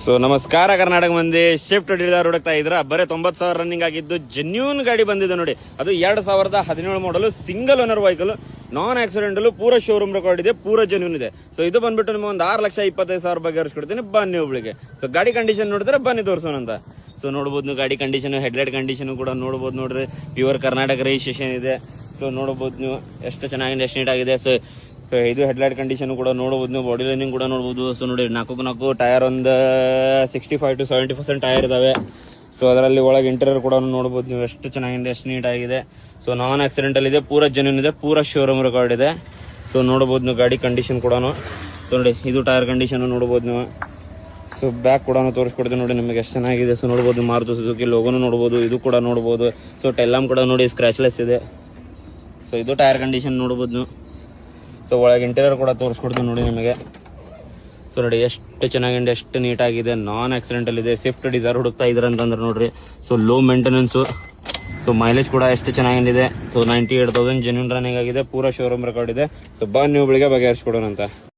So ನಮಸ್ಕಾರ ಕರ್ನಾಟಕ ಮಂದಿ. Shift ಹಿಡಿದಾರ ಹುಡುಕ್ತಾ ಇದ್ರ ಬರೀ 90,000 ರನ್ನಿಂಗ್ ಆಗಿದ್ದು ಜೆನ್ಯೂನ್ ಗಾಡಿ ಬಂದಿದೆ ನೋಡಿ. ಅದು 2017 ಮಾಡಲು ಸಿಂಗಲ್ ಓನರ್ ವೆಹಿಕಲ್, ನಾನ್ ಆಕ್ಸಿಡೆಂಟಲ್, ಪೂರ ಶೋರೂಮ್ ರೆಕಾರ್ಡ್ ಇದೆ, ಪೂರ ಜೆನ್ಯೂನ್ ಇದೆ. ಸೊ ಇದು ಬಂದ್ಬಿಟ್ಟು ನಿಮ್ಗೆ ಒಂದು 6,25,000 ಬಗ್ಗೆ ಹರಿಸ್ಕೊಡ್ತೀನಿ, ಬನ್ನಿ ಒಬ್ಳಿಗೆ. ಸೊ ಗಾಡಿ ಕಂಡೀಷನ್ ನೋಡಿದ್ರೆ ಬನ್ನಿ ತೋರ್ಸೋಣ ಅಂತ. ಸೊ ನೋಡ್ಬೋದು ನೀವು ಗಾಡಿ ಕಂಡೀಷನ್, ಹೆಡ್ಲೈಟ್ ಕಂಡೀಷನ್ ಕೂಡ ನೋಡ್ಬೋದು ನೋಡ್ರಿ. ಪ್ಯೂರ್ ಕರ್ನಾಟಕ ರಿಜಿಸ್ಟ್ರೇಷನ್ ಇದೆ. ಸೊ ನೋಡಬಹುದು ನೀವು ಎಷ್ಟು ಚೆನ್ನಾಗಿದೆ, ಎಷ್ಟು ನೀಟ್ ಆಗಿದೆ. ಸೊ ಇದು ಹೆಡ್ಲೈಟ್ ಕಂಡೀಷನ್ ಕೂಡ ನೋಡಬಹುದು ನೀವು, ಬಾಡಿ ಲೈನಿಂಗ್ ಕೂಡ ನೋಡಬಹುದು. ಸೊ ನೋಡಿ 4 ಟೈರ್, ಒಂದು 65 to 70% ಟೈರ್ ಇದಾವೆ. ಸೊ ಅದರಲ್ಲಿ ಒಳಗೆ ಇಂಟೀರಿಯರ್ ಕೂಡ ನೋಡಬಹುದು ನೀವು, ಎಷ್ಟು ಚೆನ್ನಾಗಿದೆ, ಎಷ್ಟು ನೀಟ್ ಆಗಿದೆ. ಸೊ ನಾನ್ ಆಕ್ಸಿಡೆಂಟಲ್ ಇದೆ, ಪೂರ ಜೆನ್ಯೂನ್ ಇದೆ, ಪೂರ ಶೋರೂಮ್ ರೆಕಾರ್ಡ್ ಇದೆ. ಸೊ ನೋಡಬಹುದು ನೀವು ಗಾಡಿ ಕಂಡೀಷನ್ ಕೂಡ. ಸೊ ನೋಡಿ ಇದು ಟೈರ್ ಕಂಡೀಷನ್ ನೋಡಬಹುದು ನೀವು. ಸೊ ಬ್ಯಾಕ್ ಕೂಡ ತೋರಿಸ್ಕೊಡ್ತೀನಿ ನೋಡಿ ನಿಮಗೆ ಎಷ್ಟು ಚೆನ್ನಾಗಿದೆ. ಸೊ ನೋಡಬಹುದು ಮಾರುತಿ ಸುಜುಕಿ ಲೋಗೋನು ನೋಡಬಹುದು, ಇದು ಕೂಡ ನೋಡಬಹುದು. ಸೊ ಟೆಲ್ಲಮ್ ಕೂಡ ನೋಡಿ ಸ್ಕ್ರಾಚ್ಲೆಸ್ ಇದೆ. ಸೊ ಇದು ಟೈರ್ ಕಂಡೀಷನ್ ನೋಡಬಹುದು ನೀವು. ಸೊ ಒಳಗೆ ಇಂಟೀರಿಯರ್ ಕೂಡ ತೋರಿಸ್ಕೊಡ್ತೀನಿ ನೋಡಿ ನಿಮಗೆ. ಸೊ ನೋಡಿ ಎಷ್ಟು ಚೆನ್ನಾಗಿದೆ, ಎಷ್ಟು ನೀಟಾಗಿದೆ, ನಾನ್ ಆಕ್ಸಿಡೆಂಟಲ್ ಇದೆ. ಸ್ವಿಫ್ಟ್ ಡಿಸೈರ್ ಹುಡುಕ್ತಾ ಇದ್ರ ಅಂತಂದ್ರೆ ನೋಡ್ರಿ. So low maintenance. So mileage ಕೂಡ ಎಷ್ಟು ಚೆನ್ನಾಗಿದೆ. ಸೊ 98,000 ಜೆನ್ಯೂನ್ ರನ್ನಿಂಗ್ ಆಗಿದೆ, ಪೂರ ಶೋರೂಮ್ ರೆಕಾರ್ಡ್ ಇದೆ. ಸೊ ಬನ್ನಿ ಒಬ್ಳಿಗೆ ಬಗೆಹರಿಸ್ಕೊಡೋಣ ಅಂತ.